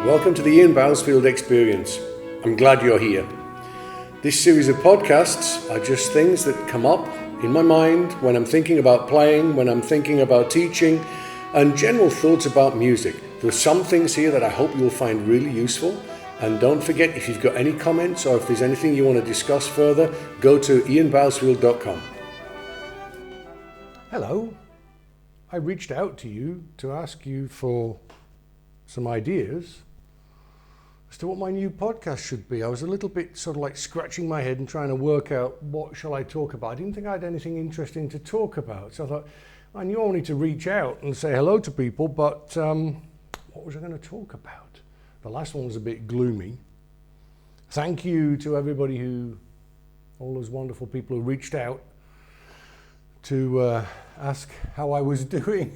Welcome to the Ian Bousfield Experience. I'm glad you're here. This series of podcasts are just things that come up in my mind when I'm thinking about playing, when I'm thinking about teaching, and general thoughts about music. There are some things here that I hope you'll find really useful. And don't forget, if you've got any comments or if there's anything you want to discuss further, go to ianbousfield.com. Hello. I reached out to you to ask you for some ideas as to what my new podcast should be. I was a little bit sort of like scratching my head and trying to work out what shall I talk about. I didn't think I had anything interesting to talk about. So I thought, I knew I wanted to reach out and say hello to people, but what was I going to talk about? The last one was a bit gloomy. Thank you to everybody all those wonderful people who reached out to ask how I was doing.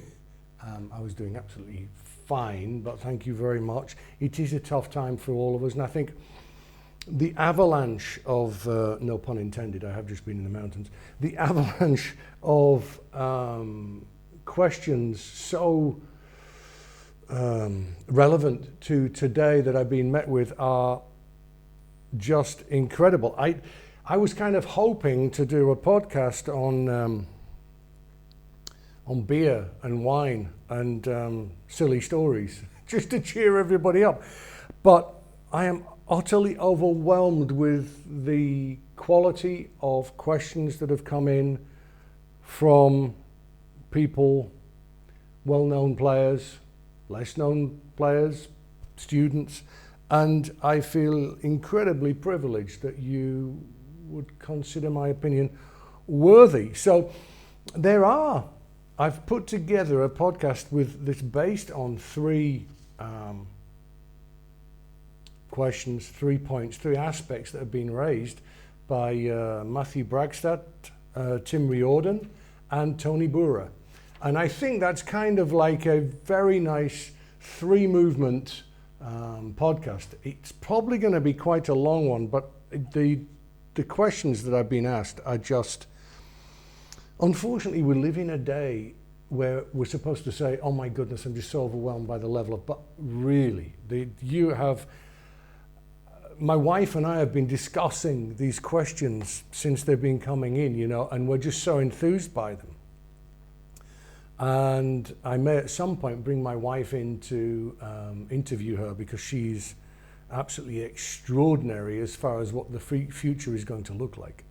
I was doing absolutely fine, but thank you very much. It is a tough time for all of us, and I think the avalanche of, no pun intended, I have just been in the mountains, the avalanche of questions so relevant to today that I've been met with are just incredible. I was kind of hoping to do a podcast on beer and wine and silly stories, just to cheer everybody up. But I am utterly overwhelmed with the quality of questions that have come in from people, well-known players, less known players, students, and I feel incredibly privileged that you would consider my opinion worthy. So I've put together a podcast that's based on three questions, 3 points, 3 aspects that have been raised by Matthew Bragstad, Tim Riordan, and Tony Boorer. And I think that's kind of like a very nice 3-movement podcast. It's probably going to be quite a long one, but the questions that I've been asked are just... Unfortunately, we live in a day where we're supposed to say, oh my goodness, I'm just so overwhelmed by the level of, but really, my wife and I have been discussing these questions since they've been coming in, and we're just so enthused by them. And I may at some point bring my wife in to interview her, because she's absolutely extraordinary as far as what the future is going to look like.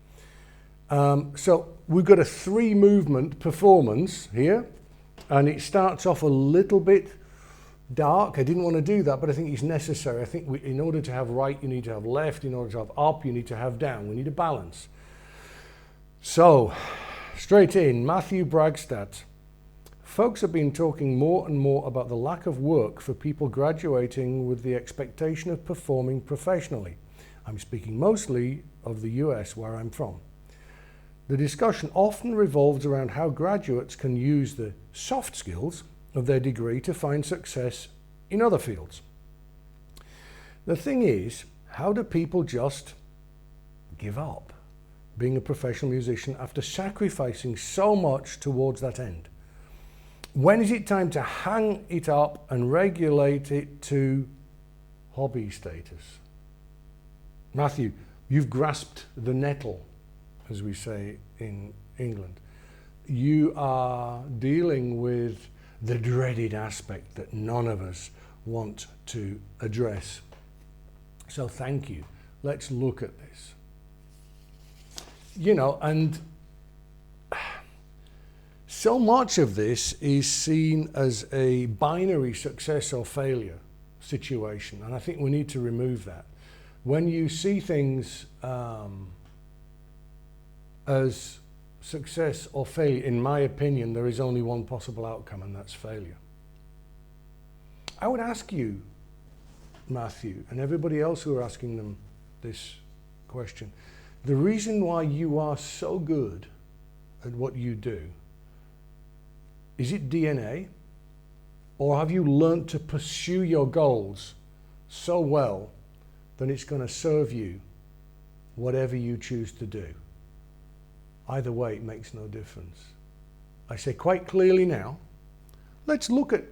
So we've got a 3-movement performance here, and it starts off a little bit dark. I didn't want to do that, but I think it's necessary. I think in order to have right, you need to have left. In order to have up, you need to have down. We need a balance. So, straight in, Matthew Bragstad. Folks have been talking more and more about the lack of work for people graduating with the expectation of performing professionally. I'm speaking mostly of the US, where I'm from. The discussion often revolves around how graduates can use the soft skills of their degree to find success in other fields. The thing is, how do people just give up being a professional musician after sacrificing so much towards that end? When is it time to hang it up and regulate it to hobby status? Matthew, you've grasped the nettle, as we say in England. You are dealing with the dreaded aspect that none of us want to address. So thank you. Let's look at this. And so much of this is seen as a binary success or failure situation, and I think we need to remove that. When you see things as success or failure, in my opinion, there is only one possible outcome, and that's failure. I would ask you, Matthew, and everybody else who are asking them this question, the reason why you are so good at what you do, is it DNA? Or have you learnt to pursue your goals so well that it's going to serve you whatever you choose to do? Either way, it makes no difference. I say quite clearly now, let's look at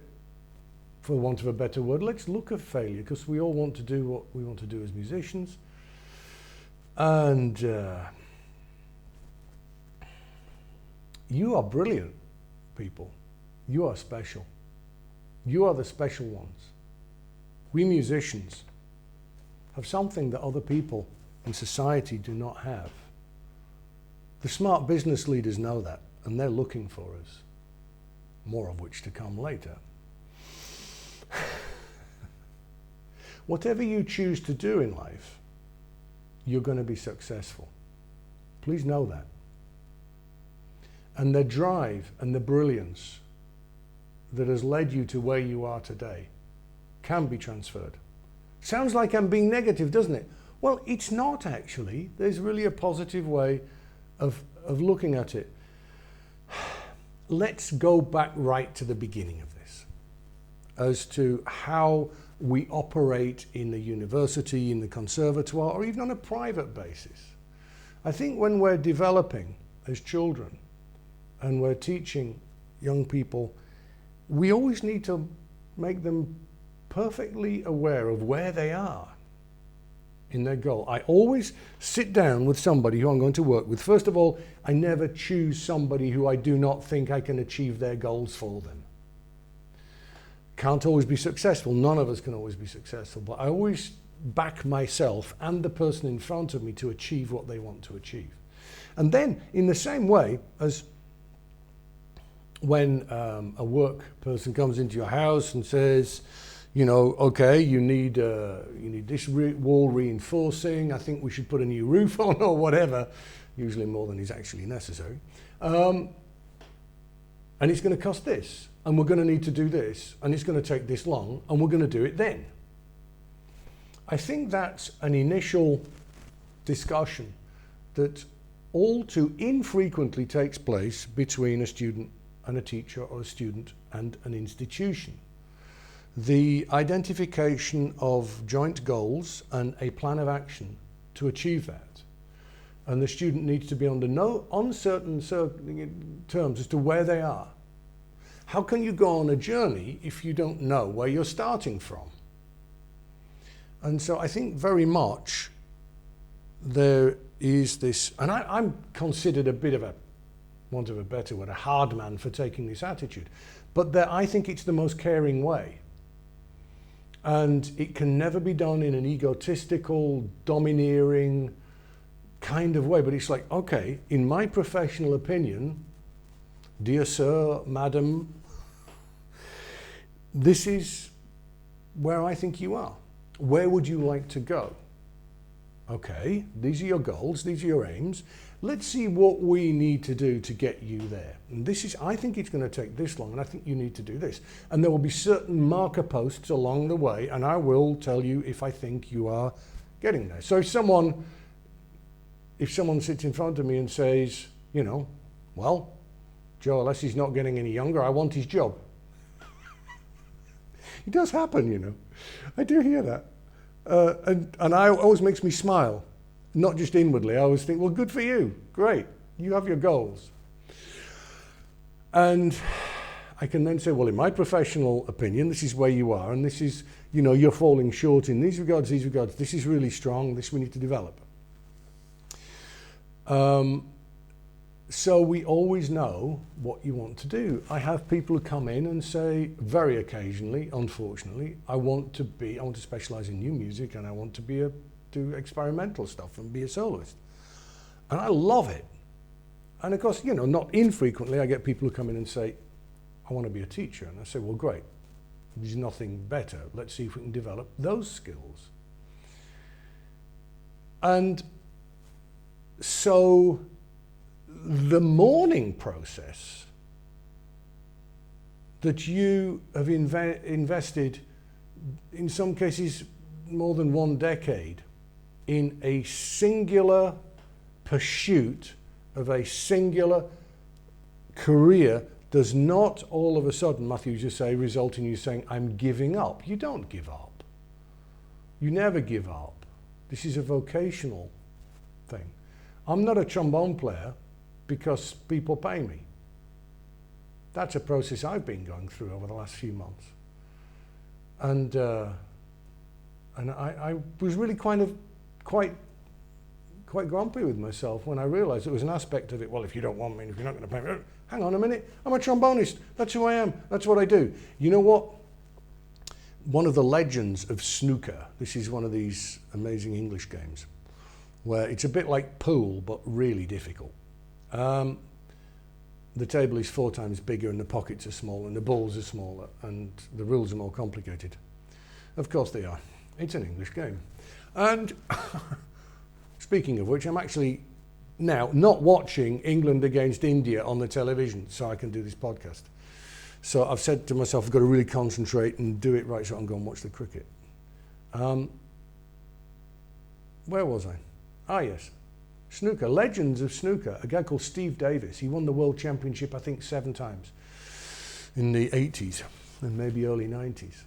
for want of a better word, let's look at failure, because we all want to do what we want to do as musicians. And you are brilliant people. You are special. You are the special ones. We musicians have something that other people in society do not have. The smart business leaders know that, and they're looking for us, more of which to come later. Whatever you choose to do in life, you're going to be successful. Please know that. And the drive and the brilliance that has led you to where you are today can be transferred. Sounds like I'm being negative, doesn't it? Well, it's not actually. There's really a positive way of looking at it. Let's go back right to the beginning of this, as to how we operate in the university, in the conservatoire, or even on a private basis. I think when we're developing as children and we're teaching young people, we always need to make them perfectly aware of where they are in their goal. I always sit down with somebody who I'm going to work with. First of all, I never choose somebody who I do not think I can achieve their goals for them. Can't always be successful. None of us can always be successful, but I always back myself and the person in front of me to achieve what they want to achieve. And then, in the same way as when a work person comes into your house and says, you know, okay, you need this wall reinforcing, I think we should put a new roof on, or whatever, usually more than is actually necessary. And it's going to cost this, and we're going to need to do this, and it's going to take this long, and we're going to do it then. I think that's an initial discussion that all too infrequently takes place between a student and a teacher, or a student and an institution. The identification of joint goals and a plan of action to achieve that. And the student needs to be under no uncertain terms as to where they are. How can you go on a journey if you don't know where you're starting from? And so I think very much there is this, and I'm considered a bit of a, want of a better word, a hard man for taking this attitude. But I think it's the most caring way. And it can never be done in an egotistical, domineering kind of way. But it's like, okay, in my professional opinion, dear sir, madam, this is where I think you are. Where would you like to go? Okay, these are your goals, these are your aims. Let's see what we need to do to get you there. And this is, I think it's going to take this long, and I think you need to do this. And there will be certain marker posts along the way, and I will tell you if I think you are getting there. So if someone sits in front of me and says, you know, well, Joe, unless he's not getting any younger, I want his job. It does happen, you know. I do hear that. And I always makes me smile. Not just inwardly, I always think, well, good for you, great, you have your goals. And I can then say, well, in my professional opinion, this is where you are, and this is, you know, you're falling short in these regards, this is really strong, this we need to develop. So we always know what you want to do. I have people who come in and say, very occasionally, unfortunately, I want to specialize in new music, and I want to do experimental stuff and be a soloist. And I love it. And of course, you know, not infrequently, I get people who come in and say, I want to be a teacher. And I say, well, great. There's nothing better. Let's see if we can develop those skills. And so the mourning process that you have invested, in some cases, more than 1 decade, in a singular pursuit of a singular career does not all of a sudden, Matthew just say, result in you saying, I'm giving up. You don't give up. You never give up. This is a vocational thing. I'm not a trombone player because people pay me. That's a process I've been going through over the last few months. And I was really quite grumpy with myself when I realised it was an aspect of it. Well, if you don't want me, if you're not going to pay me, hang on a minute, I'm a trombonist. That's who I am. That's what I do. You know what? One of the legends of snooker, this is one of these amazing English games, where it's a bit like pool, but really difficult. The table is 4 times bigger and the pockets are smaller and the balls are smaller and the rules are more complicated. Of course they are. It's an English game. And speaking of which, I'm actually now not watching England against India on the television so I can do this podcast. So I've said to myself, I've got to really concentrate and do it right so I can go and watch the cricket. Where was I? Ah, yes. Snooker, legends of snooker. A guy called Steve Davis. He won the world championship, I think, 7 times in the 80s and maybe early 90s.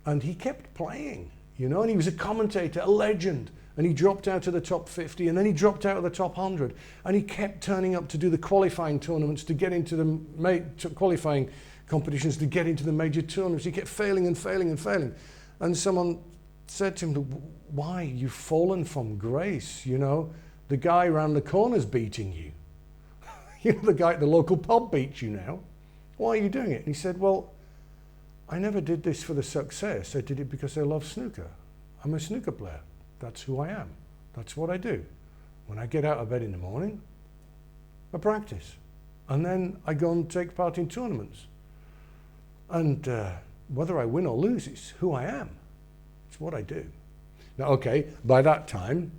And he kept playing, you know, and he was a commentator, a legend. And he dropped out of the top 50 and then he dropped out of the top 100. And he kept turning up to do the qualifying tournaments to get into the qualifying competitions to get into the major tournaments. He kept failing and failing and failing. And someone said to him, why, you've fallen from grace, you know? The guy around the corner's beating you. You know, the guy at the local pub beats you now. Why are you doing it? And he said, well, I never did this for the success. I did it because I love snooker. I'm a snooker player. That's who I am. That's what I do. When I get out of bed in the morning, I practice. And then I go and take part in tournaments. And whether I win or lose, it's who I am. It's what I do. Now, okay, by that time,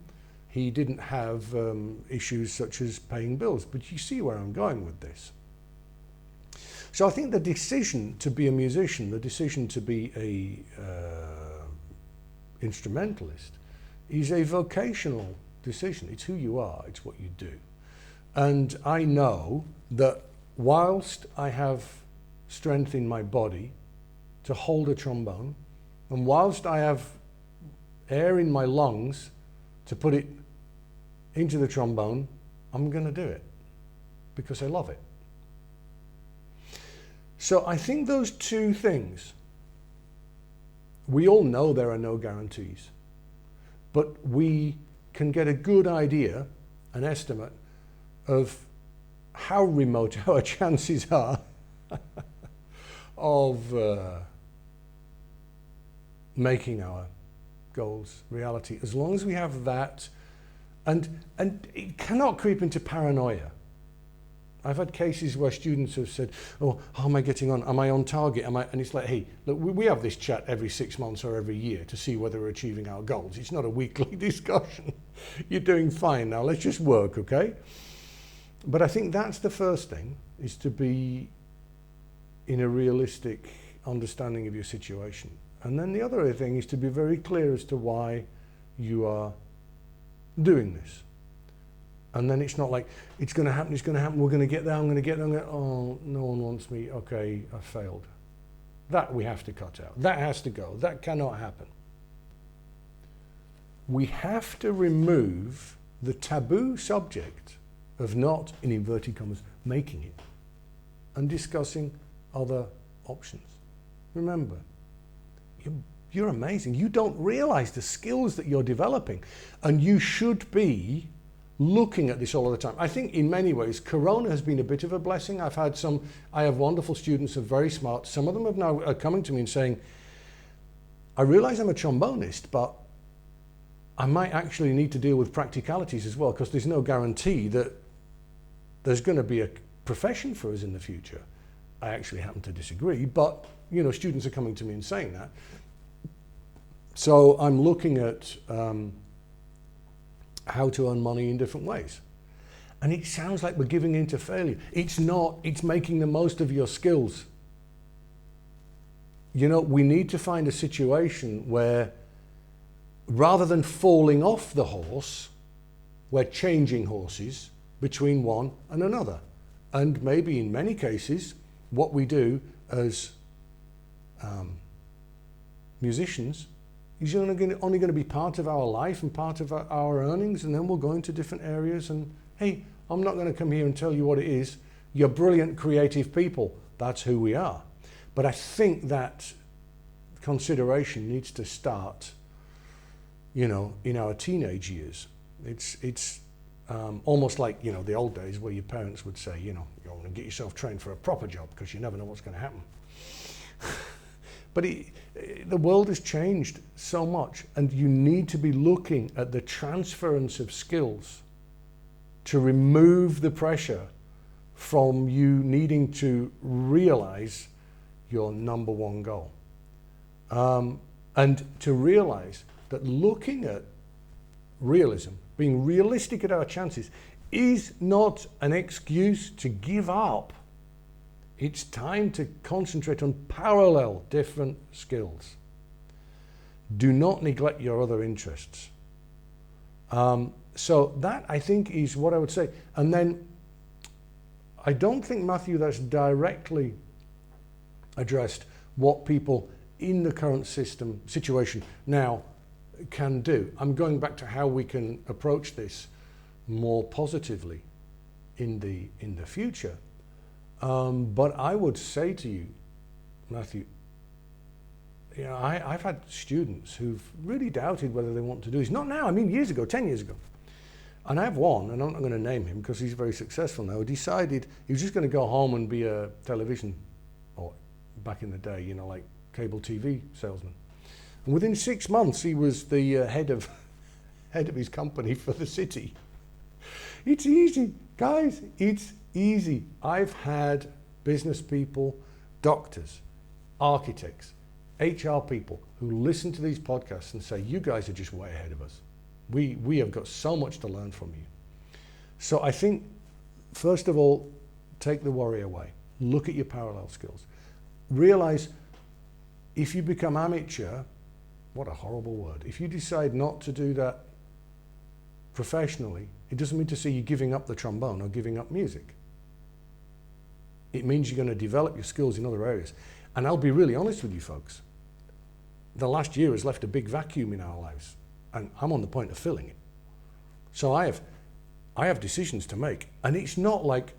he didn't have issues such as paying bills, but you see where I'm going with this. So I think the decision to be a musician, the decision to be a instrumentalist, is a vocational decision. It's who you are, it's what you do. And I know that whilst I have strength in my body to hold a trombone, and whilst I have air in my lungs to put it into the trombone, I'm going to do it because I love it. So I think those 2 things, we all know there are no guarantees, but we can get a good idea, an estimate of how remote our chances are of making our goals reality, as long as we have that. And it cannot creep into paranoia. I've had cases where students have said, oh, how am I getting on? Am I on target? And it's like, hey, look, we have this chat every 6 months or every year to see whether we're achieving our goals. It's not a weekly discussion. You're doing fine now. Let's just work, okay? But I think that's the first thing, is to be in a realistic understanding of your situation. And then the other thing is to be very clear as to why you are doing this. And then it's not like, it's going to happen, we're going to get there, I'm going to get there, oh, no one wants me, okay, I failed. That we have to cut out. That has to go. That cannot happen. We have to remove the taboo subject of not, in inverted commas, making it and discussing other options. Remember, you're amazing. You don't realize the skills that you're developing, and you should be looking at this all the time. I think in many ways, Corona has been a bit of a blessing. I have wonderful students who are very smart. Some of them have now coming to me and saying, I realize I'm a trombonist, but I might actually need to deal with practicalities as well, because there's no guarantee that there's going to be a profession for us in the future. I actually happen to disagree, but you know, students are coming to me and saying that. So I'm looking at how to earn money in different ways. And it sounds like we're giving in to failure. It's not, it's making the most of your skills. You know, we need to find a situation where rather than falling off the horse, we're changing horses between one and another. And maybe in many cases, what we do as musicians is only going to be part of our life and part of our earnings, and then we'll go into different areas and, hey, I'm not going to come here and tell you what it is. You're brilliant, creative people. That's who we are. But I think that consideration needs to start, you know, in our teenage years. It's almost like, you know, the old days where your parents would say, you know, you want to get yourself trained for a proper job because you never know what's going to happen. But the world has changed so much, and you need to be looking at the transference of skills to remove the pressure from you needing to realize your number one goal. And to realize that looking at realism, being realistic at our chances, is not an excuse to give up. It's time to concentrate on parallel different skills. Do not neglect your other interests. So that, I think, is what I would say. And then I don't think, Matthew, that's directly addressed what people in the current situation now can do. I'm going back to how we can approach this more positively in the future. But I would say to you, Matthew, you know, I've had students who've really doubted whether they want to do this. Not now, I mean years ago, 10 years ago. And I have one, and I'm not going to name him because he's very successful now, decided he was just going to go home and be a television, or back in the day, you know, like cable TV salesman. And within 6 months, he was the head of his company for the city. It's easy, guys, it's easy. I've had business people, doctors, architects, HR people who listen to these podcasts and say, you guys are just way ahead of us. We have got so much to learn from you. So I think, first of all, take the worry away. Look at your parallel skills. Realize if you become amateur, what a horrible word. If you decide not to do that professionally, it doesn't mean to say you're giving up the trombone or giving up music. It means you're going to develop your skills in other areas. And I'll be really honest with you folks. The last year has left a big vacuum in our lives, and I'm on the point of filling it. So I have decisions to make, and it's not like,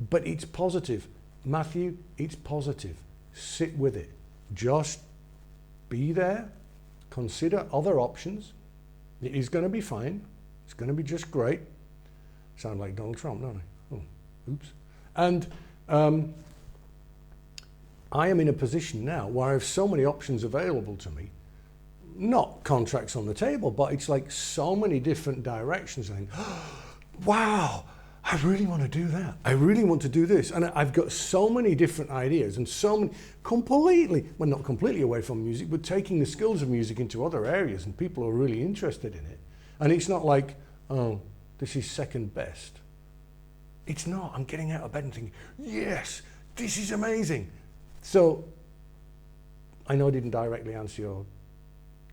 but it's positive. Matthew, it's positive. Sit with it. Just be there. Consider other options. It is going to be fine. It's going to be just great. Sound like Donald Trump, don't I? Oh, oops. And I am in a position now where I have so many options available to me. Not contracts on the table, but it's like so many different directions. I think, oh, wow, I really want to do that. I really want to do this. And I've got so many different ideas and so many completely, well, not completely away from music, but taking the skills of music into other areas, and people are really interested in it. And it's not like, oh, this is second best. It's not. I'm getting out of bed and thinking, yes, this is amazing. So I know I didn't directly answer your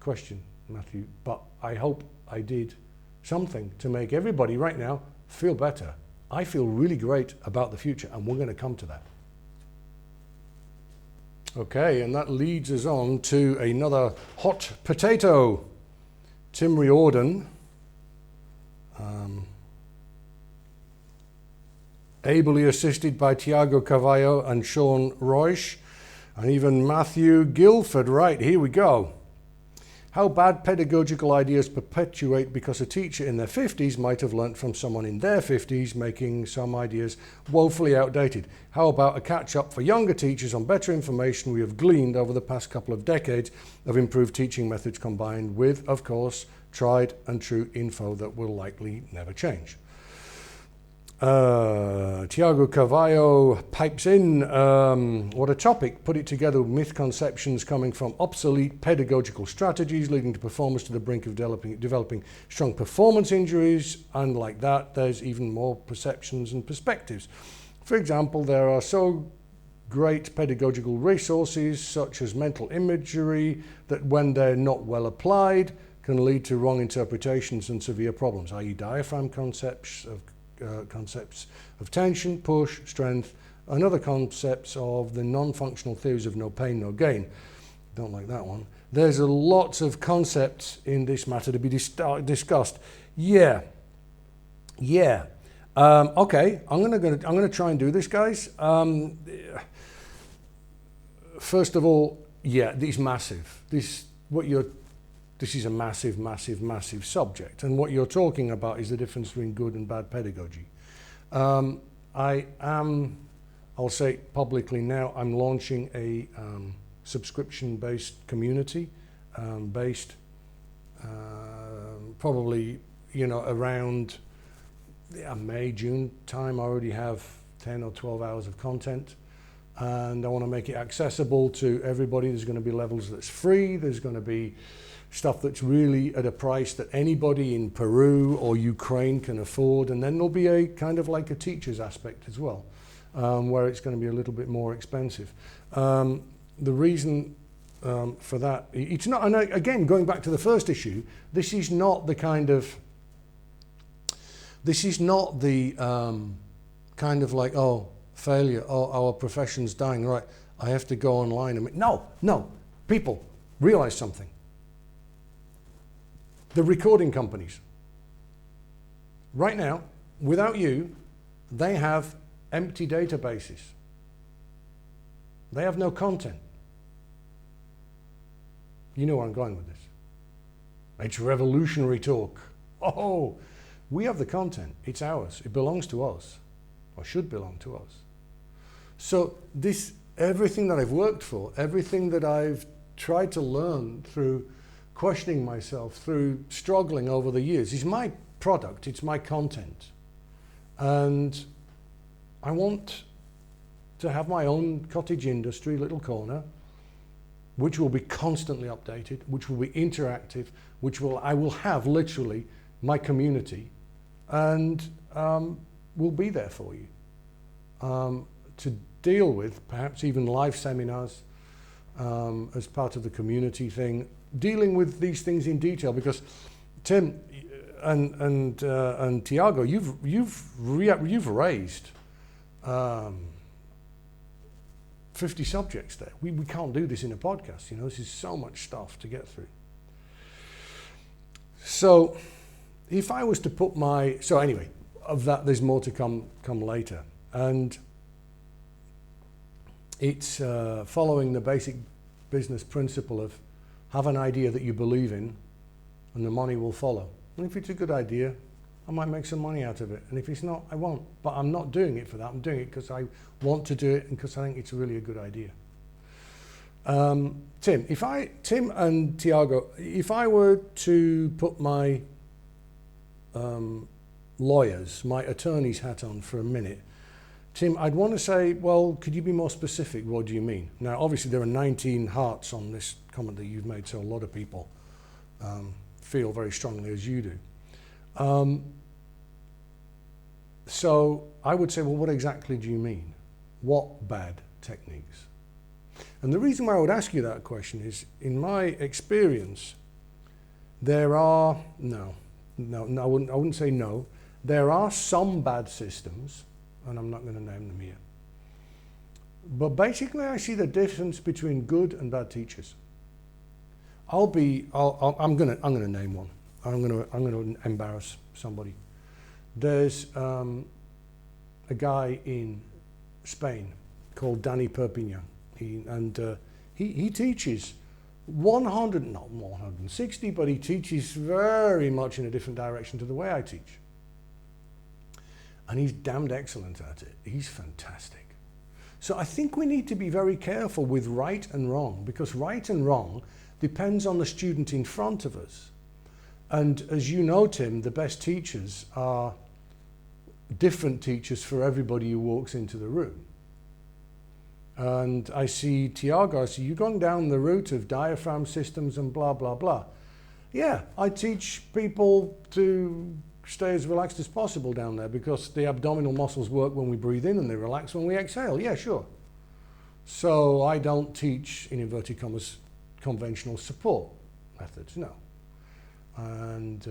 question, Matthew, but I hope I did something to make everybody right now feel better. I feel really great about the future, and we're going to come to that. Okay, and that leads us on to another hot potato. Tim Riordan, ably assisted by Tiago Carvalho and Sean Roish, and even Matthew Guilford. Right, here we go. How bad pedagogical ideas perpetuate because a teacher in their 50s might have learnt from someone in their 50s, making some ideas woefully outdated. How about a catch-up for younger teachers on better information we have gleaned over the past couple of decades of improved teaching methods, combined with, of course, tried and true info that will likely never change. Tiago Carvalho pipes in, what a topic, put it together with myth conceptions coming from obsolete pedagogical strategies leading to performers to the brink of developing strong performance injuries, and like that there's even more perceptions and perspectives. For example, there are so great pedagogical resources such as mental imagery that when they're not well applied can lead to wrong interpretations and severe problems, i.e. diaphragm concepts of tension, push, strength, and other concepts of the non-functional theories of no pain, no gain. Don't like that one. There's lots of concepts in this matter to be discussed. Yeah. Okay, I'm gonna try and do this, guys. First of all, yeah, it's massive. This is a massive, massive, massive subject. And what you're talking about is the difference between good and bad pedagogy. I'll say publicly now, I'm launching a subscription-based community, based probably, around May, June time. I already have 10 or 12 hours of content, and I want to make it accessible to everybody. There's going to be levels that's free. There's going to be stuff that's really at a price that anybody in Peru or Ukraine can afford, and then there'll be a kind of like a teacher's aspect as well, where it's going to be a little bit more expensive. The reason for that, it's not, and again, going back to the first issue, this is not the kind of like, oh, failure, oh, our profession's dying, right, I have to go online. No, people, realize something. The recording companies, right now, without you, they have empty databases. They have no content. You know where I'm going with this. It's revolutionary talk. Oh, we have the content. It's ours. It belongs to us, or should belong to us. So everything that I've worked for, everything that I've tried to learn through questioning myself, through struggling over the years, is my product. It's my content. And I want to have my own cottage industry, little corner, which will be constantly updated, which will be interactive, I will have literally my community, and will be there for you to deal with, perhaps even live seminars as part of the community thing, dealing with these things in detail, because Tim and Tiago, you've raised 50 subjects there. We can't do this in a podcast, this is so much stuff to get through. So if I was to put so anyway, of that there's more to come later, and it's following the basic business principle of have an idea that you believe in and the money will follow. And if it's a good idea, I might make some money out of it. And if it's not, I won't. But I'm not doing it for that. I'm doing it because I want to do it and because I think it's really a good idea. Tim and Tiago, if I were to put my lawyers, my attorney's hat on for a minute, Tim, I'd want to say, well, could you be more specific? What do you mean? Now, obviously, there are 19 hearts on this comment that you've made, so a lot of people feel very strongly as you do. So I would say, well, what exactly do you mean? What bad techniques? And the reason why I would ask you that question is, in my experience, there are, I wouldn't say no. There are some bad systems, and I'm not going to name them here. But basically, I see the difference between good and bad teachers. I'm going to name one. I'm going to embarrass somebody. There's a guy in Spain called Danny Perpignan. He teaches 100, not 160, but he teaches very much in a different direction to the way I teach. And he's damned excellent at it. He's fantastic. So I think we need to be very careful with right and wrong, because right and wrong depends on the student in front of us. And as you know, Tim, the best teachers are different teachers for everybody who walks into the room. And I see Tiago, you're going down the route of diaphragm systems and blah, blah, blah. Yeah, I teach people to stay as relaxed as possible down there because the abdominal muscles work when we breathe in and they relax when we exhale. Yeah, sure. So I don't teach, in inverted commas, conventional support methods, no. And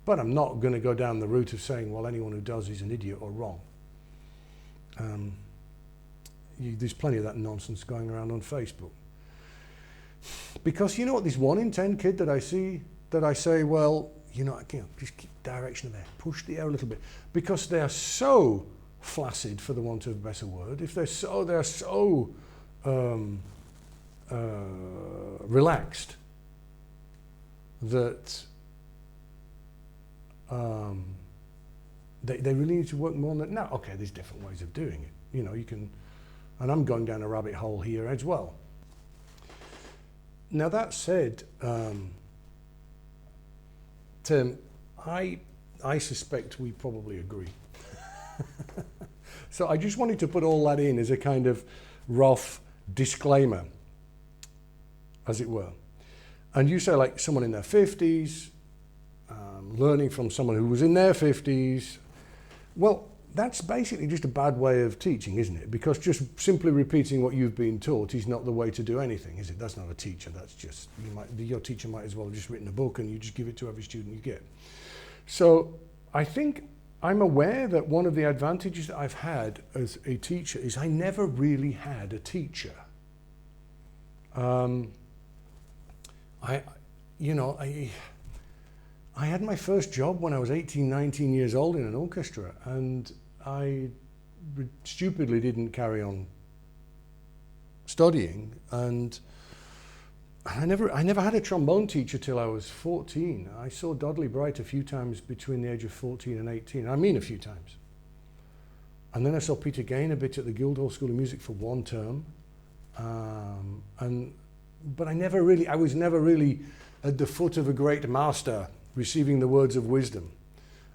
but I'm not going to go down the route of saying, well, anyone who does is an idiot or wrong. There's plenty of that nonsense going around on Facebook. Because you know what, this 1 in 10 kid that I see, that I say, well, just keep direction of air, push the air a little bit, because they're so flaccid, for the want of a better word. If they're so relaxed that they really need to work more on that. Now, okay, there's different ways of doing it. You know, you can, and I'm going down a rabbit hole here as well. Now that said, Tim, I suspect we probably agree. So I just wanted to put all that in as a kind of rough disclaimer, as it were. And you say, like, someone in their 50s, learning from someone who was in their 50s. Well, that's basically just a bad way of teaching, isn't it? Because just simply repeating what you've been taught is not the way to do anything, is it? That's not a teacher. That's just, your teacher might as well have just written a book and you just give it to every student you get. So I think I'm aware that one of the advantages that I've had as a teacher is I never really had a teacher. I had my first job when I was 18, 19 years old in an orchestra, and I stupidly didn't carry on studying, and I never had a trombone teacher till I was 14. I saw Dudley Bright a few times between the age of 14 and 18. I mean a few times. And then I saw Peter Gain a bit at the Guildhall School of Music for one term. But I was never really at the foot of a great master receiving the words of wisdom.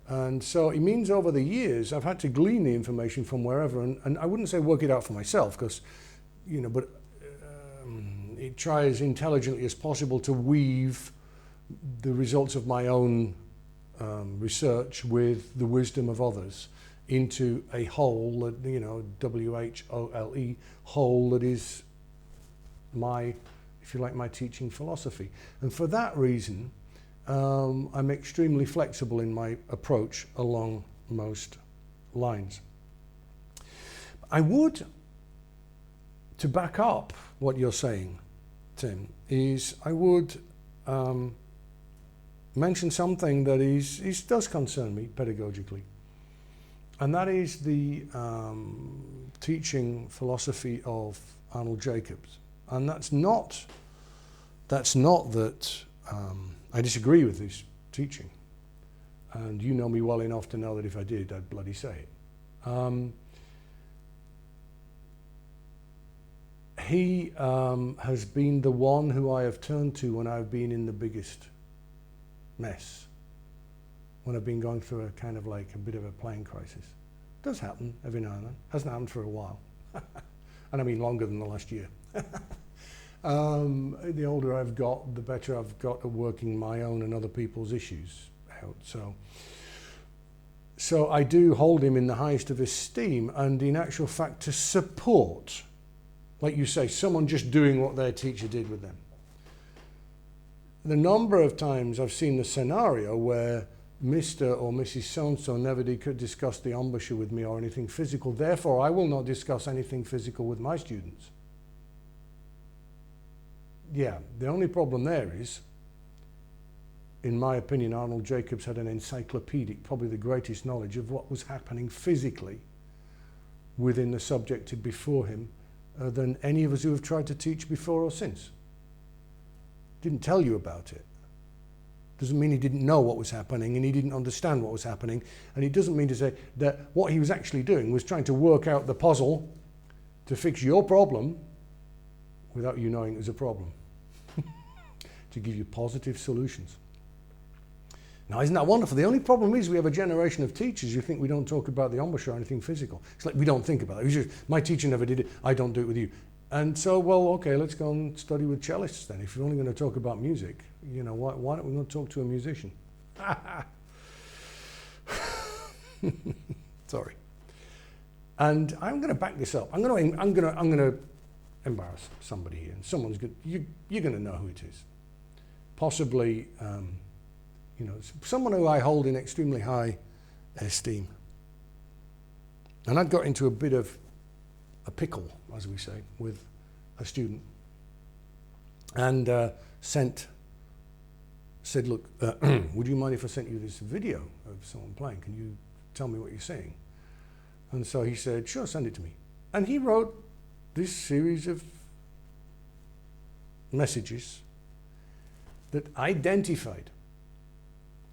And so it means over the years I've had to glean the information from wherever, and I wouldn't say work it out for myself, because, you know, but it try as intelligently as possible to weave the results of my own research with the wisdom of others into a whole, that, you know, WHOLE, whole that is my, if you like, my teaching philosophy. And for that reason, I'm extremely flexible in my approach along most lines. I would, to back up what you're saying, Tim, is I would mention something that does concern me pedagogically, and that is the teaching philosophy of Arnold Jacobs. And that's not that I disagree with his teaching, and you know me well enough to know that if I did, I'd bloody say it. He has been the one who I have turned to when I've been in the biggest mess, when I've been going through a kind of like a bit of a playing crisis. It does happen every now and then. Hasn't happened for a while. And I mean longer than the last year. The older I've got, the better I've got at working my own and other people's issues out. So I do hold him in the highest of esteem, and in actual fact to support, like you say, someone just doing what their teacher did with them. The number of times I've seen the scenario where Mr. or Mrs. So-and-so never could discuss the embouchure with me or anything physical, therefore I will not discuss anything physical with my students. Yeah, the only problem there is, in my opinion, Arnold Jacobs had an encyclopedic, probably the greatest knowledge of what was happening physically within the subject before him than any of us who have tried to teach before or since. Didn't tell you about it. Doesn't mean he didn't know what was happening and he didn't understand what was happening, and it doesn't mean to say that what he was actually doing was trying to work out the puzzle to fix your problem without you knowing it was a problem. To give you positive solutions. Now, isn't that wonderful? The only problem is we have a generation of teachers who think we don't talk about the embouchure or anything physical. It's like we don't think about it. My teacher never did it, I don't do it with you. And so, well, okay, let's go and study with cellists then. If you're only going to talk about music, you know, why don't we not talk to a musician? Sorry. And I'm going to back this up. I'm going to embarrass somebody here, and someone's good. You're going to know who it is. Possibly, you know, someone who I hold in extremely high esteem. And I'd got into a bit of a pickle, as we say, with a student, and said, look, would you mind if I sent you this video of someone playing? Can you tell me what you're saying? And so he said, sure, send it to me. And he wrote this series of messages that identified,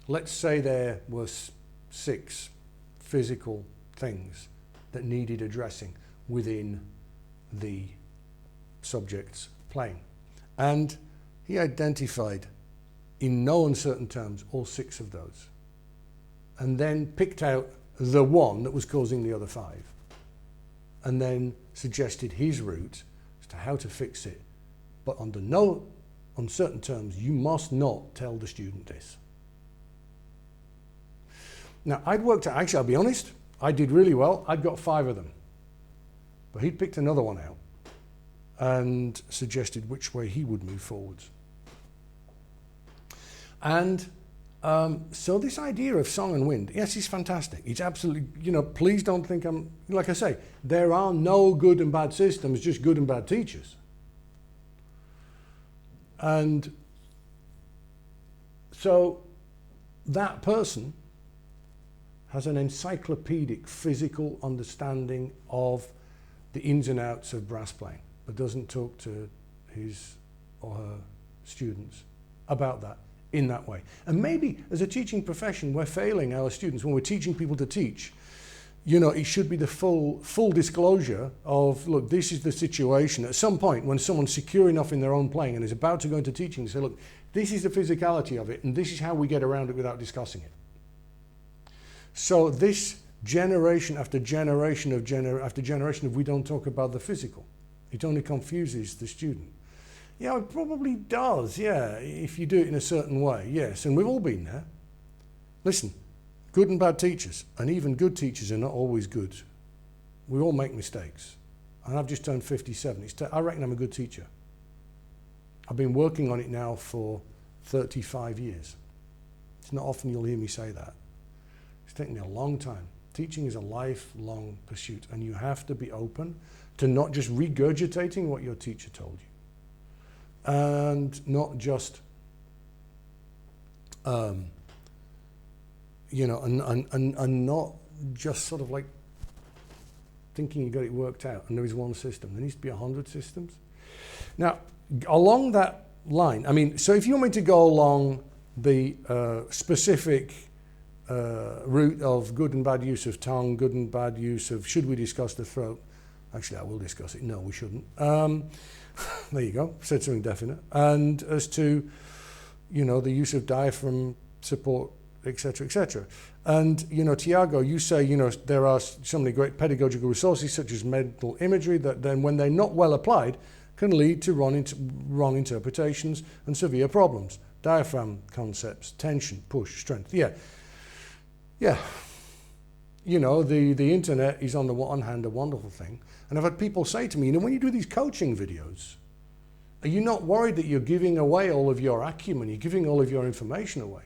let's say there was 6 physical things that needed addressing within the subject's playing. And he identified in no uncertain terms all 6 of those, and then picked out the one that was causing the other 5, and then suggested his route as to how to fix it. But under no uncertain terms, you must not tell the student this. Now, I'd worked out, actually, I'll be honest, I did really well. I'd got 5 of them. But he'd picked another one out and suggested which way he would move forwards. And so this idea of song and wind, yes, it's fantastic. It's absolutely, please don't think like I say, there are no good and bad systems, just good and bad teachers. And so that person has an encyclopedic physical understanding of the ins and outs of brass playing, but doesn't talk to his or her students about that in that way. And maybe as a teaching profession, we're failing our students when we're teaching people to teach. It should be the full disclosure of, look, this is the situation. At some point when someone's secure enough in their own playing and is about to go into teaching, say, look, this is the physicality of it, and this is how we get around it without discussing it. So this generation after generation after generation of we don't talk about the physical. It only confuses the student. Yeah, it probably does, yeah, if you do it in a certain way, yes, and we've all been there. Listen, good and bad teachers, and even good teachers are not always good. We all make mistakes, and I've just turned 57. I reckon I'm a good teacher. I've been working on it now for 35 years. It's not often you'll hear me say that. It's taken me a long time. Teaching is a lifelong pursuit, and you have to be open to not just regurgitating what your teacher told you, and not just, and not just sort of like thinking you got it worked out and there is one system. There needs to be 100 systems. Now, along that line, so if you want me to go along the specific route of good and bad use of tongue, good and bad use of should we discuss the throat, actually I will discuss it, no we shouldn't. There you go, said something definite. And as to, the use of diaphragm support, etc., etc. And, Tiago, you say, there are so many great pedagogical resources such as mental imagery that then when they're not well applied can lead to wrong interpretations and severe problems. Diaphragm concepts, tension, push, strength. Yeah. The internet is on the one hand a wonderful thing. And I've had people say to me, when you do these coaching videos, are you not worried that you're giving away all of your acumen, you're giving all of your information away?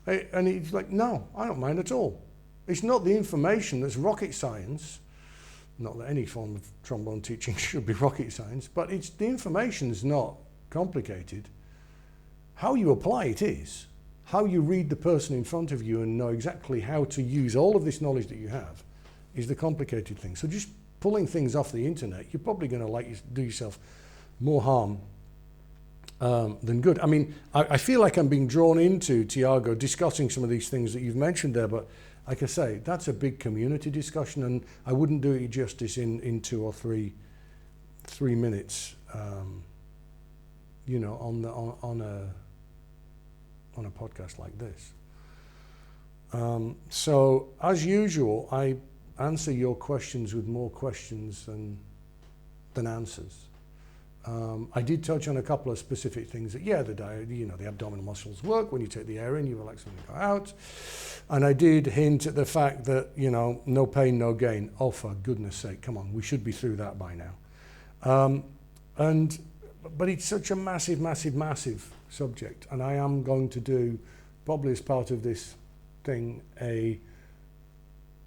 And he's like, no, I don't mind at all. It's not the information that's rocket science, not that any form of trombone teaching should be rocket science, but the information is not complicated. How you apply it is. How you read the person in front of you and know exactly how to use all of this knowledge that you have is the complicated thing. So just pulling things off the internet, you're probably going to do yourself more harm than good. I feel like I'm being drawn into, Tiago, discussing some of these things that you've mentioned there, but like I say, that's a big community discussion, and I wouldn't do it justice in 2 or 3 minutes, on a podcast like this. So, as usual, I answer your questions with more questions than answers. I did touch on a couple of specific things that, the abdominal muscles work. When you take the air in, you relax when you go out. And I did hint at the fact that, no pain, no gain. Oh, for goodness sake, come on, we should be through that by now. But it's such a massive, massive, massive subject. And I am going to do, probably as part of this thing, a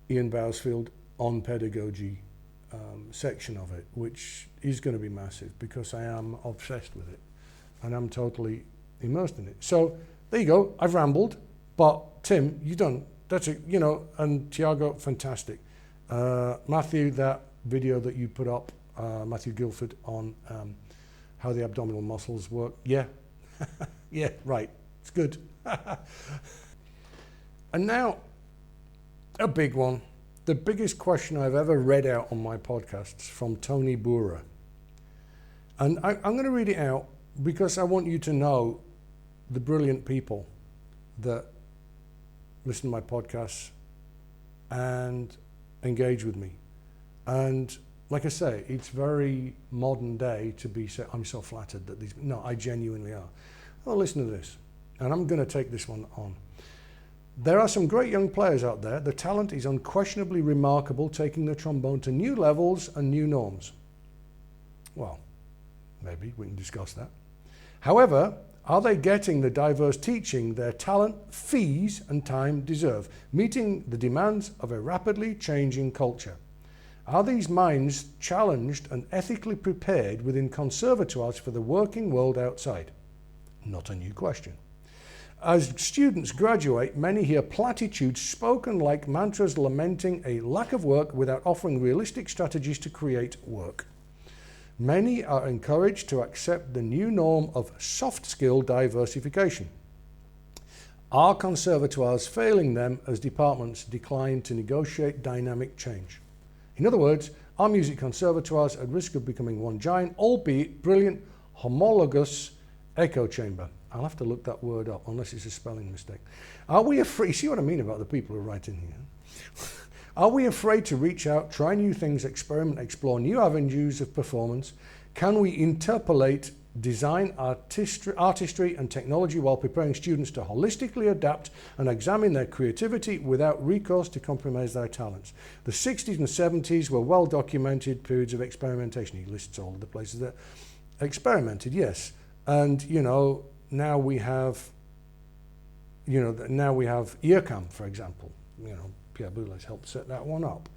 Ian Bousfield on pedagogy section of it, which is going to be massive because I am obsessed with it and I'm totally immersed in it. So there you go. I've rambled, but Tim, you done. That's it. And Tiago, fantastic. Matthew, that video that you put up, Matthew Guilford on how the abdominal muscles work. Yeah, yeah, right, it's good. And now, a big one. The biggest question I've ever read out on my podcasts from Tony Boorer. And I'm going to read it out because I want you to know the brilliant people that listen to my podcasts and engage with me. And like I say, it's very modern day to be so, I'm so flattered that these, no, I genuinely are. Well, listen to this. And I'm going to take this one on. There are some great young players out there. The talent is unquestionably remarkable, taking the trombone to new levels and new norms. Well, maybe we can discuss that. However, are they getting the diverse teaching their talent, fees and time deserve, meeting the demands of a rapidly changing culture? Are these minds challenged and ethically prepared within conservatoires for the working world outside? Not a new question. As students graduate, many hear platitudes spoken like mantras lamenting a lack of work without offering realistic strategies to create work. Many are encouraged to accept the new norm of soft skill diversification. Are conservatoires failing them as departments decline to negotiate dynamic change? In other words, are music conservatoires at risk of becoming one giant, albeit brilliant, homologous echo chamber? I'll have to look that word up unless it's a spelling mistake. Are we afraid, see what I mean about the people who write in here? Are we afraid to reach out, try new things, experiment, explore new avenues of performance? Can we interpolate design, artistry and technology while preparing students to holistically adapt and examine their creativity without recourse to compromise their talents? The 60s and 70s were well documented periods of experimentation. He lists all of the places that experimented, yes. And, you know, now we have EarCam, for example. You know, Pierre Boulez helped set that one up.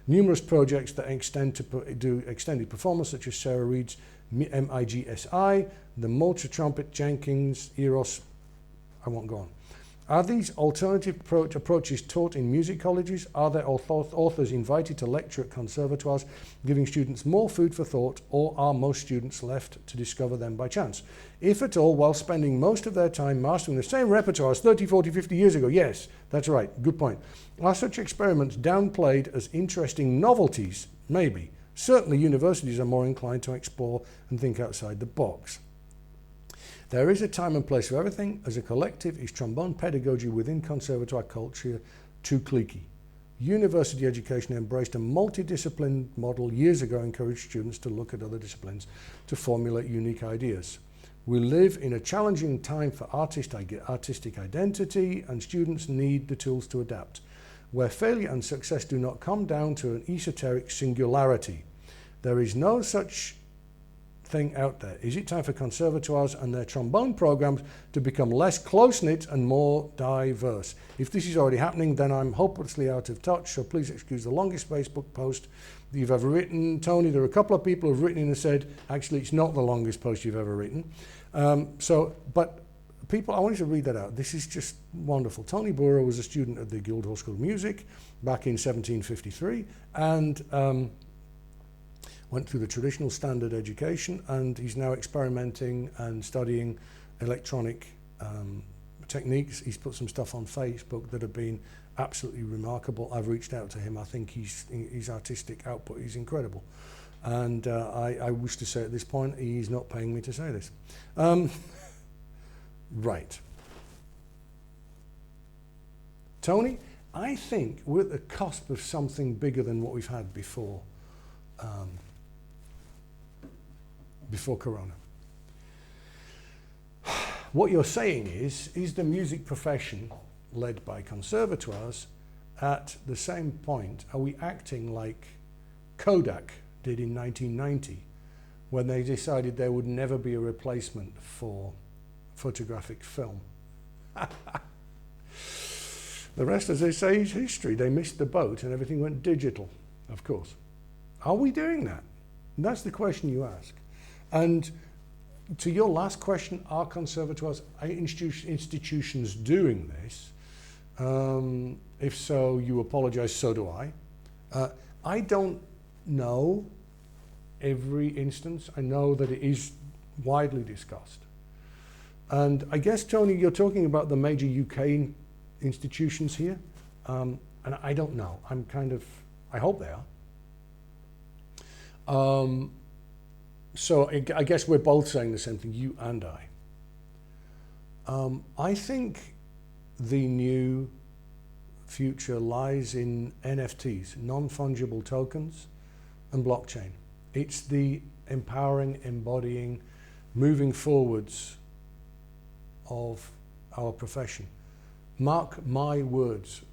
Numerous projects that extend to do extended performance, such as Sarah Reed's MIGSI, the Multi Trumpet Jenkins, Eros. I won't go on. Are these alternative approaches taught in music colleges? Are there authors invited to lecture at conservatoires, giving students more food for thought, or are most students left to discover them by chance? If at all, while spending most of their time mastering the same repertoire as 30, 40, 50 years ago. Yes, that's right, good point. Are such experiments downplayed as interesting novelties? Maybe. Certainly universities are more inclined to explore and think outside the box. There is a time and place for everything. As a collective, is trombone pedagogy within conservatoire culture too cliquey? University education embraced a multidisciplined model years ago, encouraged students to look at other disciplines to formulate unique ideas. We live in a challenging time for artistic identity, and students need the tools to adapt, where failure and success do not come down to an esoteric singularity. There is no such thing out there. Is it time for conservatoires and their trombone programs to become less close-knit and more diverse? If this is already happening, then I'm hopelessly out of touch, so please excuse the longest Facebook post that you've ever written. Tony, there are a couple of people who've written in and said, actually, it's not the longest post you've ever written. But people, I want you to read that out. This is just wonderful. Tony Boorer was a student at the Guildhall School of Music back in 1753, and went through the traditional standard education, and he's now experimenting and studying electronic techniques. He's put some stuff on Facebook that have been absolutely remarkable. I've reached out to him. I think his artistic output is incredible. And I wish to say at this point, he's not paying me to say this. Right. Tony, I think we're at the cusp of something bigger than what we've had before. Before Corona. What you're saying is the music profession, led by conservatoires, at the same point, are we acting like Kodak did in 1990, when they decided there would never be a replacement for photographic film? The rest, as they say, is history. They missed the boat and everything went digital, of course. Are we doing that? And that's the question you ask. And to your last question, are conservatoires, are institutions doing this? If so, you apologize, so do I. I don't know every instance. I know that it is widely discussed. And I guess, Tony, you're talking about the major UK institutions here, and I don't know. I hope they are. So I guess we're both saying the same thing, you and I. I think the new future lies in NFTs, non-fungible tokens, and blockchain. It's the empowering, embodying, moving forwards of our profession. Mark my words.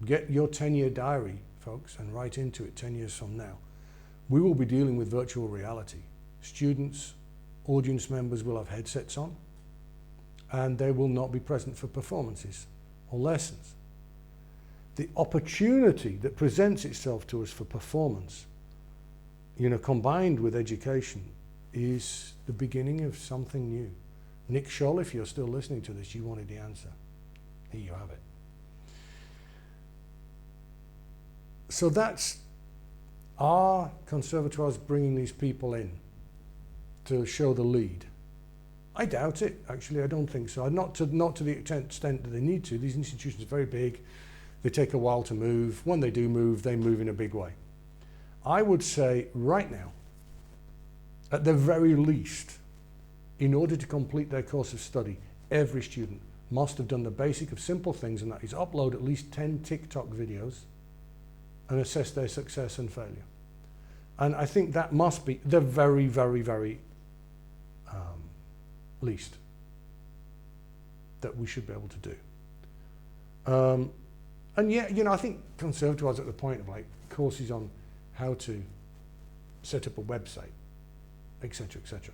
Get your 10-year diary, folks, and write into it 10 years from now. We will be dealing with virtual reality. Students, audience members will have headsets on, and they will not be present for performances or lessons. The opportunity that presents itself to us for performance, combined with education, is the beginning of something new. Nick Scholl, if you're still listening to this, you wanted the answer. Here you have it. So that's our conservatoires bringing these people in to show the lead. I doubt it, actually. I don't think so. Not to the extent that they need to. These institutions are very big. They take a while to move. When they do move, they move in a big way. I would say right now, at the very least, in order to complete their course of study, every student must have done the basic of simple things, and that is upload at least 10 TikTok videos and assess their success and failure. And I think that must be the very, very, very least that we should be able to do. And yeah, I think Conservatoires at the point of courses on how to set up a website, etc., etc.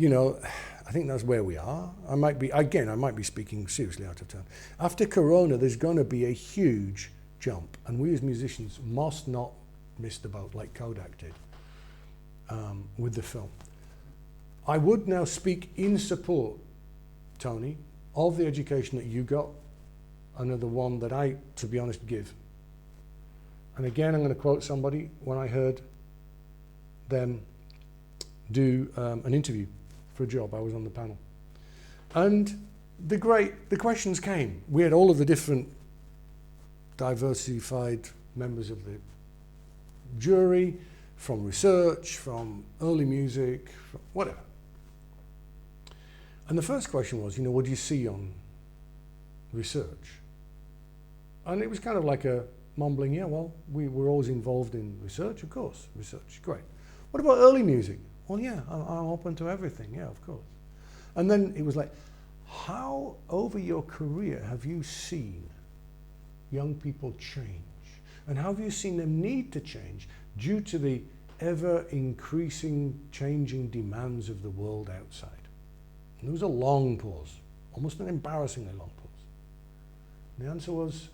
I think that's where we are. I might be speaking seriously out of turn. After Corona, there's going to be a huge jump, and we as musicians must not miss the boat like Kodak did with the film. I would now speak in support, Tony, of the education that you got and of the one that I, to be honest, give. And again, I'm going to quote somebody when I heard them do an interview for a job. I was on the panel. And the questions came. We had all of the different diversified members of the jury, from research, from early music, from whatever. And the first question was, what do you see on research? And it was kind of like a mumbling, yeah, well, we're always involved in research, of course, research, great. What about early music? Well, yeah, I'm open to everything, yeah, of course. And then it was like, how over your career have you seen young people change? And how have you seen them need to change due to the ever-increasing, changing demands of the world outside? And there was a long pause, almost an embarrassingly long pause. And the answer was,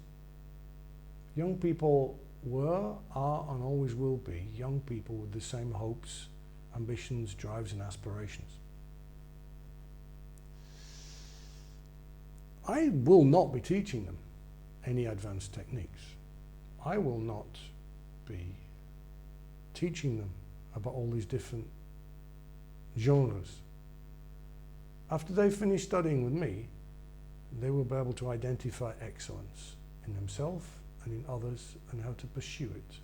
young people were, are, and always will be young people with the same hopes, ambitions, drives, and aspirations. I will not be teaching them any advanced techniques. I will not be teaching them about all these different genres. After they finish studying with me, they will be able to identify excellence in themselves and in others and how to pursue it.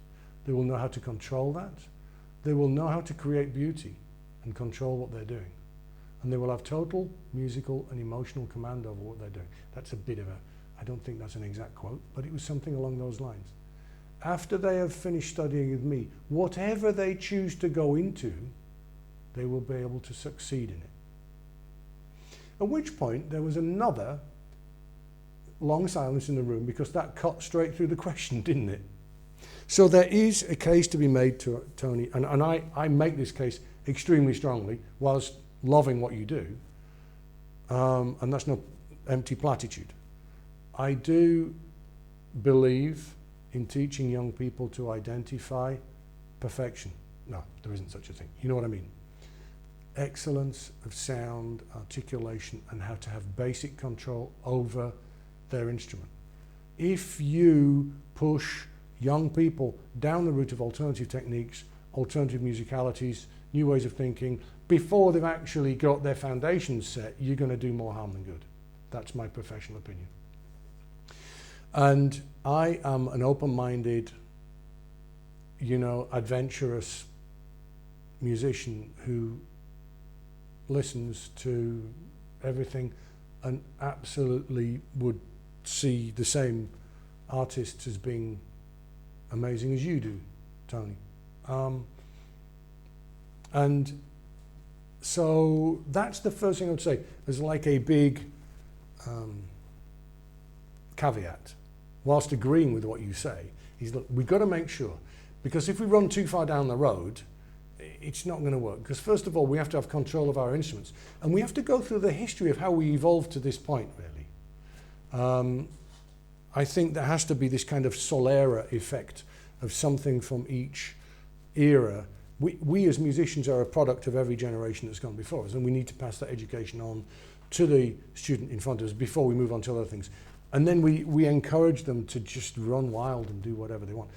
They will know how to control that. They will know how to create beauty and control what they're doing. And they will have total musical and emotional command over what they're doing. That's a bit of I don't think that's an exact quote, but it was something along those lines. After they have finished studying with me, whatever they choose to go into, they will be able to succeed in it. At which point, there was another long silence in the room, because that cut straight through the question, didn't it? So there is a case to be made, to Tony, and I make this case extremely strongly, whilst loving what you do, and that's no empty platitude. I do believe in teaching young people to identify perfection. No, there isn't such a thing. You know what I mean? Excellence of sound, articulation, and how to have basic control over their instrument. If you push young people down the route of alternative techniques alternative musicalities, new ways of thinking, before they've actually got their foundations set, you're going to do more harm than good. That's my professional opinion. And I am an open-minded, adventurous musician who listens to everything and absolutely would see the same artists as being amazing as you do, Tony. And so that's the first thing I would say. There's like a big caveat, whilst agreeing with what you say, is look, we've got to make sure, because if we run too far down the road, it's not going to work. Because first of all, we have to have control of our instruments, and we have to go through the history of how we evolved to this point, really. I think there has to be this kind of Solera effect of something from each era. We as musicians are a product of every generation that's gone before us, and we need to pass that education on to the student in front of us before we move on to other things. And then we encourage them to just run wild and do whatever they want.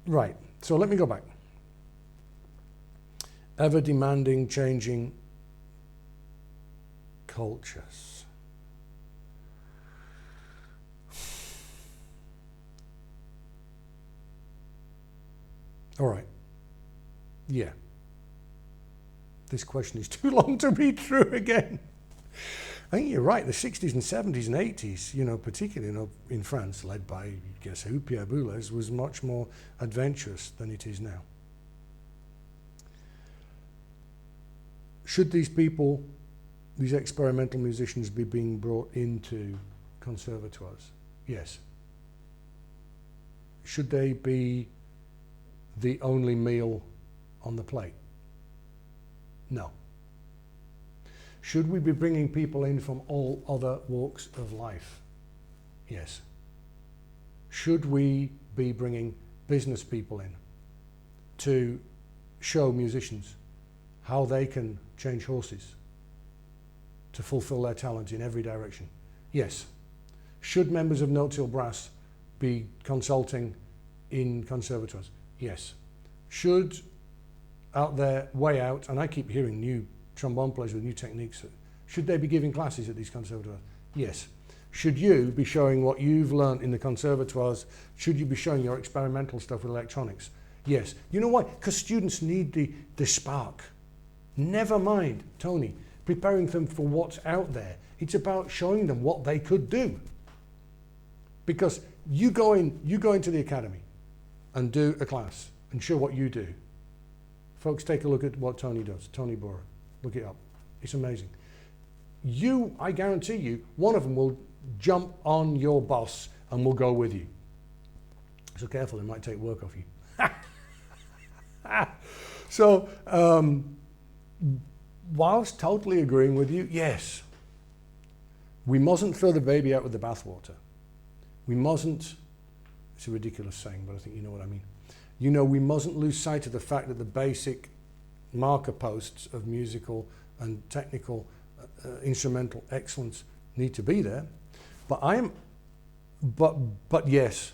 Right, so let me go back. Ever demanding, changing cultures. All right. Yeah. This question is too long to read through again. I think you're right. The 60s and 70s and 80s, particularly in France, led by, guess who, Pierre Boulez, was much more adventurous than it is now. Should these people, these experimental musicians, be being brought into conservatoires? Yes. Should they be the only meal on the plate? No. Should we be bringing people in from all other walks of life? Yes. Should we be bringing business people in to show musicians how they can change horses to fulfill their talent in every direction? Yes. Should members of no-till brass be consulting in conservatoires? Yes. Should out there, way out, and I keep hearing new trombone players with new techniques, should they be giving classes at these conservatoires? Yes. Should you be showing what you've learned in the conservatoires? Should you be showing your experimental stuff with electronics? Yes. You know why? Because students need the spark. Never mind, Tony, preparing them for what's out there. It's about showing them what they could do. Because you go into the academy and do a class and show what you do. Folks, take a look at what Tony does, Tony Boorer. Look it up. It's amazing. I guarantee you, one of them will jump on your boss and will go with you. So careful, it might take work off you. So, whilst totally agreeing with you, yes, we mustn't throw the baby out with the bathwater. We mustn't, it's a ridiculous saying, but I think you know what I mean. We mustn't lose sight of the fact that the basic marker posts of musical and technical instrumental excellence need to be there. But yes,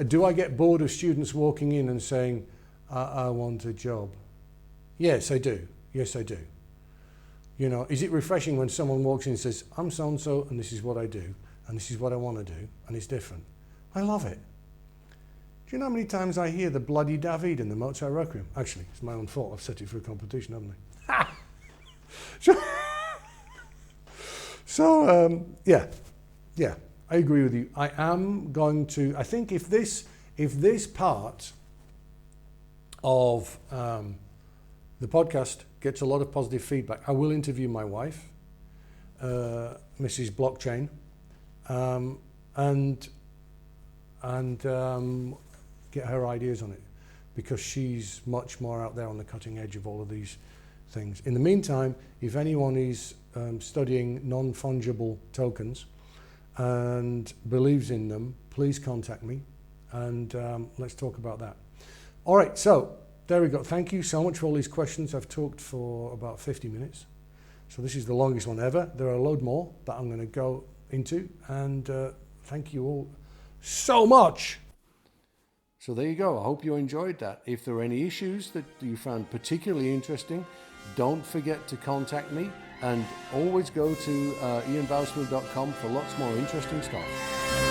do I get bored of students walking in and saying, I want a job? Yes, I do. Yes, I do. Is it refreshing when someone walks in and says, I'm so-and-so, and this is what I do, and this is what I want to do, and it's different? I love it. Do you know how many times I hear the Bloody David in the Mozart Requiem? Actually, it's my own fault. I've set it for a competition, haven't I? Yeah, I agree with you. I am going to, I think if this part of the podcast gets a lot of positive feedback, I will interview my wife, Mrs. Blockchain, and get her ideas on it, because she's much more out there on the cutting edge of all of these things. In the meantime, if anyone is studying non-fungible tokens and believes in them, please contact me, and let's talk about that. All right, so there we go. Thank you so much for all these questions. I've talked for about 50 minutes. So this is the longest one ever. There are a load more that I'm going to go into, and thank you all so much. So there you go. I hope you enjoyed that. If there are any issues that you found particularly interesting, don't forget to contact me, and always go to ianbousfield.com for lots more interesting stuff.